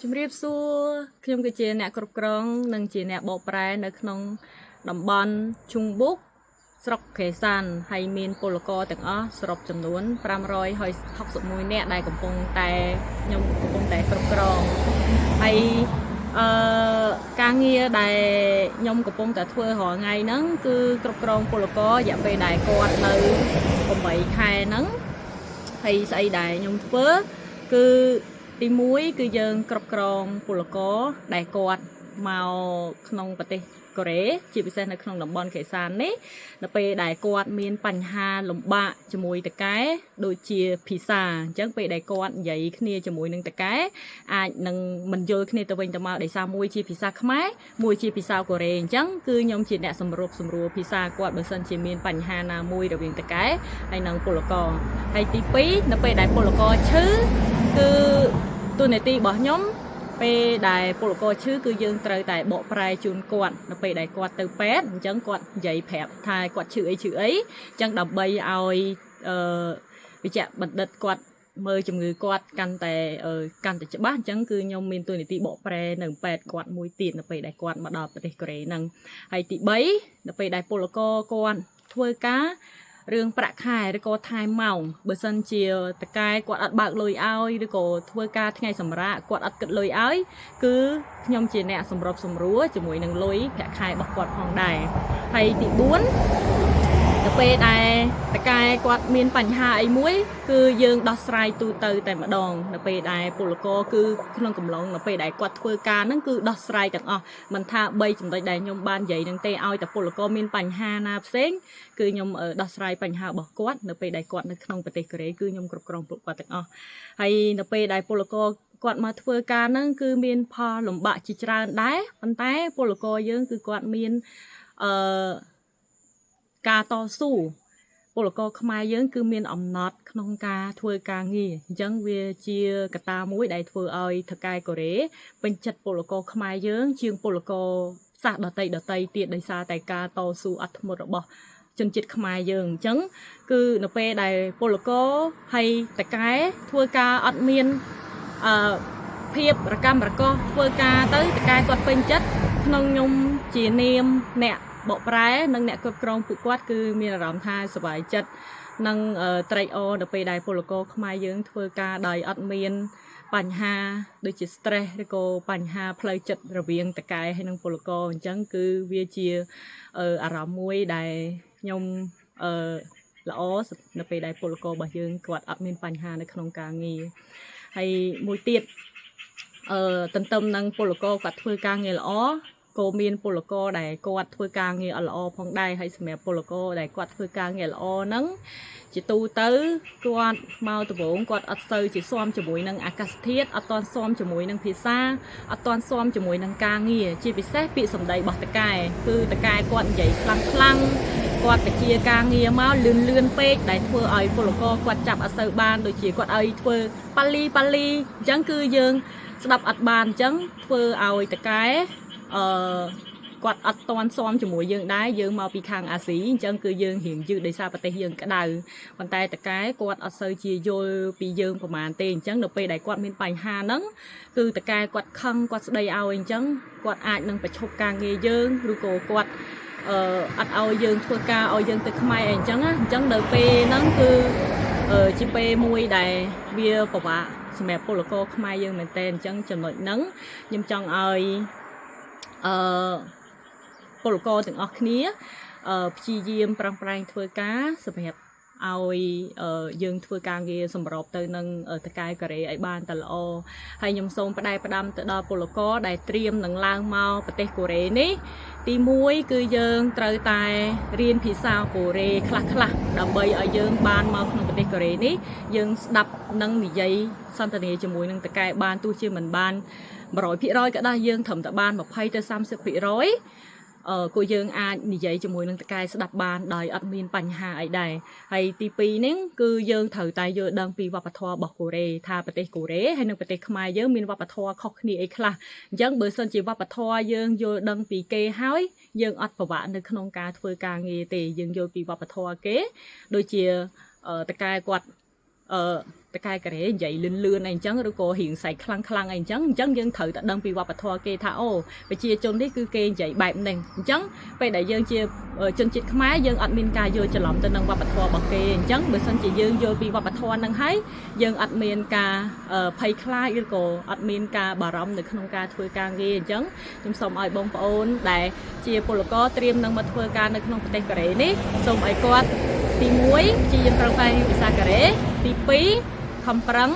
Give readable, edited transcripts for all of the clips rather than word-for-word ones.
ជំរាបសួរខ្ញុំគឺជាអ្នកគ្រប់គ្រងនិងជាអ្នកបកប្រែនៅក្នុងតំបន់ជុងបុកស្រុកខេសានហើយមានពលករទាំងអស់សរុបចំនួន561នាក់ដែលកំពុងតែគ្រប់គ្រងហើយការងារដែលខ្ញុំកំពុងតែធ្វើរាល់ថ្ងៃហ្នឹងគឺគ្រប់គ្រងពលកររយៈពេលដែលគាត់នៅ8ខែហ្នឹងហើយស្អីដែលខ្ញុំធ្វើគឺទី1គឺយើងគ្រប់គ្រងពលករដែលគាត់មកក្នុងប្រទេសកូរ៉េជាពិសេសនៅក្នុងតំបន់ខេសាននេះនៅពេលដែលគាត់មានបញ្ហាលំបាកជាមួយតកែដូចជាភាសាអញ្ចឹងពេលដែលគាត់និយាយគ្នាជាមួយនឹងតកែអាចនឹងមិនយល់គ្នាទៅវិញទៅមកដោយសារមួយជាភាសាខ្មែរមួយជាភាសាកូរ៉េអញ្ចឹងគឺខ្ញុំជាអ្នកសម្របសម្រួលភាសាគាត់បើសិនជាមានបញ្ហាណាមួយរវាងតកែហើយនិងពលករហើយទី2នៅពេលដែលពលករឈឺគឺទូនាទីរបស់ខ្ញុំពេលដែលពលករឈឺគឺយើងត្រូវតែបកប្រែជូនគាត់នៅពេលដែលគាត់ទៅពេទ្យអញ្ចឹងគាត់និយាយប្រាប់ថាគាត់ឈឺអីអញ្ចឹងដើម្បីឲ្យវិជ្ជបណ្ឌិតគាត់មើលជំងឺគាត់កាន់តែច្បាស់អញ្ចឹងគឺខ្ញុំមានទូនាទីបកប្រែនៅពេទ្យគាត់មួយទៀតនៅពេលដែលគាត់មកដល់ប្រទេសកូរ៉េហ្នឹងហើយទី3នៅពេលដែលពលករគាត់ធ្វើការរឿងប្រាក់ខែឬក៏ថែមម៉ោងបើសិនជាតកែគាត់អត់បើកលុយឲ្យឬក៏ធ្វើការថ្ងៃសម្រាប់គាត់អត់គិតលុយឲ្យគឺខ្ញុំជាអ្នកសម្របសម្រួលជាមួយនឹងលុយប្រាក់ខែរបស់គាត់ផងដែរហើយទី4ទៅពេលដែលតកែគាត់មានបញ្ហាអីមួយគឺយើងដោះស្រាយទូទៅតែម្ដងនៅពេលដែលពលករគឺក្នុងកំឡុងនៅពេលដែលគាត់ធ្វើការហ្នឹងគឺដោះស្រាយទាំងអស់មិនថា3ចំណុចដែលខ្ញុំបាននិយាយហ្នឹងទេឲ្យតែពលករមានបញ្ហាណាផ្សេងគឺខ្ញុំដោះស្រាយបញ្ហារបស់គាត់នៅពេលដែលគាត់នៅក្នុងប្រទេសកូរ៉េគឺខ្ញុំគ្រប់គ្រងពួកគាត់ទាំងអស់ហើយនៅពេលដែលពលករគាត់មកធ្វើការហ្នឹងគឺមានផលលំបាកជាច្រើនដែរប៉ុន្តែពលករយើងគឺគាត់មានការតស៊ូពលករខ្មែរយើងគឺមានអំណត់ក្នុងការធ្វើការងារអញ្ចឹងវាជាកត្តាមួយដែលធ្វើឲ្យថកែកូរ៉េពេញចិត្តពលករខ្មែរយើងជាងពលករសាសដតីទៀតដោយសារតែការតស៊ូអត់ធ្មត់របស់ជនជាតិខ្មែរយើងអញ្ចឹងគឺនៅពេលដែលពលករហើយតកែធ្វើការអត់មានភាពរកម្មរកោសធ្វើការទៅតកែគាត់ពេញចិត្តក្នុងខ្ញុំជានាមអ្នកបកប្រែនិងអ្នកគ្រប់គ្រងពួកគាត់គឺមានអារម្មណ៍ថាសប្បាយចិត្តនិងត្រេកអរនៅពេលដែលពលករខ្មែរយើងធ្វើការដោយអត់មានបញ្ហាដូចជា stress ឬក៏បញ្ហាផ្លូវចិត្តរវាងតកែហើយនិងពលករអញ្ចឹងគឺវាជាអារម្មណ៍មួយដែលខ្ញុំល្អនៅពេលដែលពលកររបស់យើងគាត់អត់មានបញ្ហានៅក្នុងការងារហើយមួយទៀតទន្ទឹមនឹងពលករគាត់ធ្វើការងារល្អក៏មានពលករដែលគាត់ធ្វើការងារអត់ល្អផងដែរហើយសម្រាប់ពលករដែលគាត់ធ្វើការងារល្អហ្នឹងជាទូទៅគាត់មកដំបូងគាត់អត់សូវជាស៊ាំជាមួយនឹងអាកាសធាតុអត់ទាន់ស៊ាំជាមួយនឹងភាសាអត់ទាន់ស៊ាំជាមួយនឹងការងារជាពិសេសពាក្យសម្ដីរបស់តកែគឺតកែគាត់និយាយខ្លាំងគាត់បញ្ជាការងារមកលឿនពេកដែលធ្វើឲ្យពលករគាត់ចាប់អត់សូវបានដូចជាគាត់ឲ្យធ្វើប៉ាលីអញ្ចឹងគឺយើងស្ដាប់អត់បានអញ្ចឹងធ្វើឲ្យតកែគាត់អត់តន់ស៊ាំជាមួយយើងដែរយើងមកពីខាងអាស៊ីអញ្ចឹងគឺយើងរៀងយឺតដោយសារប្រទេសយើងក្តៅប៉ុន្តែតកែគាត់អត់សូវជាយល់ពីយើងប្រហែលទេអញ្ចឹងនៅពេលដែលគាត់មានបញ្ហាហ្នឹងគឺតកែគាត់ខឹងគាត់ស្ដីឲ្យអញ្ចឹងគាត់អាចនឹងប្រឈប់ការងារយើងឬក៏គាត់អត់ឲ្យយើងធ្វើការឲ្យយើងទៅខ្មែរអីអញ្ចឹងនៅពេលហ្នឹងគឺជាពេលមួយដែលវាពិបាកសម្រាប់ពលករខ្មែរយើងមែនតើអញ្ចឹងចំណុចហ្នឹងខ្ញុំចង់ឲ្យពលករទាំងអស់គ្នាព្យាយាមប្រឹងប្រែងធ្វើការសម្រាប់ឲ្យយើងធ្វើការងារសម្របទៅនឹងតកែកូរ៉េឲ្យបានតែល្អហើយខ្ញុំសូមផ្ដាំទៅដល់ពលករដែលត្រៀមនឹងឡើងមកប្រទេសកូរ៉េនេះទី1គឺយើងត្រូវតែរៀនភាសាកូរ៉េខ្លះដើម្បីឲ្យយើងបានមកក្នុងប្រទេសកូរ៉េនេះយើងស្ដាប់និងនិយាយសន្ទនាជាមួយនឹងតកែបានទោះជាមិនបាន100%ក៏ដោយយើងត្រឹមតែបាន20ទៅ30%ក៏យើងអាចនិយាយជាមួយនឹងតកែស្ដាប់បានដោយអត់មានបញ្ហាអីដែរហើយទី2នេះគឺយើងត្រូវតែយល់ដឹងពីវប្បធម៌របស់កូរ៉េថាប្រទេសកូរ៉េហើយនិងប្រទេសខ្មែរយើងមានវប្បធម៌ខុសគ្នាអីខ្លះអញ្ចឹងបើសិនជាវប្បធម៌យើងយល់ដឹងពីគេហើយយើងអត់ពិបាកនៅក្នុងការធ្វើការងារទេយើងយល់ពីវប្បធម៌គេដូចជាតកែគាត់ តកែកូរ៉េនិយាយលឿនអីអញ្ចឹងឬក៏រៀងសៃខ្លាំងអីអញ្ចឹងយើងត្រូវតែដឹងពីវប្បធម៌គេថាអូប្រជាជននេះគឺគេនិយាយបែបហ្នឹងអញ្ចឹងពេលដែលយើងជាជនជាតិខ្មែរយើងអត់មានការយល់ច្រឡំទៅនឹងវប្បធម៌របស់គេអញ្ចឹងបើសិនជាយើងយល់ពីវប្បធម៌ហ្នឹងហើយយើងអត់មានការភ័យខ្លាចឬក៏អត់មានការបារម្ភនៅក្នុងការធ្វើការងារអញ្ចឹងខ្ញុំសូមឲ្យបងប្អូនដែលជាពលករត្រៀមនឹងមកធ្វើការនៅក្នុងប្រទេសកូរ៉េនេះសូមឲ្យគាត់ទី1ជាយើងប្រឹងប្រែងភាសាកូរ៉េទី2ខំប្រឹង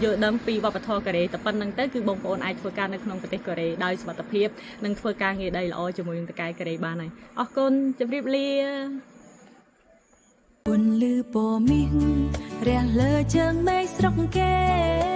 យល់ដឹងពីវប្បធម៌កូរ៉េតែប៉ុណ្្នឹងទៅគឺបងប្អូនអាចធ្វើការនៅក្នុងប្រទេសកូរ៉េដោយសុវត្ថិភាពនិងធ្វើការងារដីល្អជាមួយនឹងតកែកូរ៉េបានហើយអរគុណជម្រាបលាពន្លឺពណ៌មាសរះលើជើងមេឃស្រុកគេ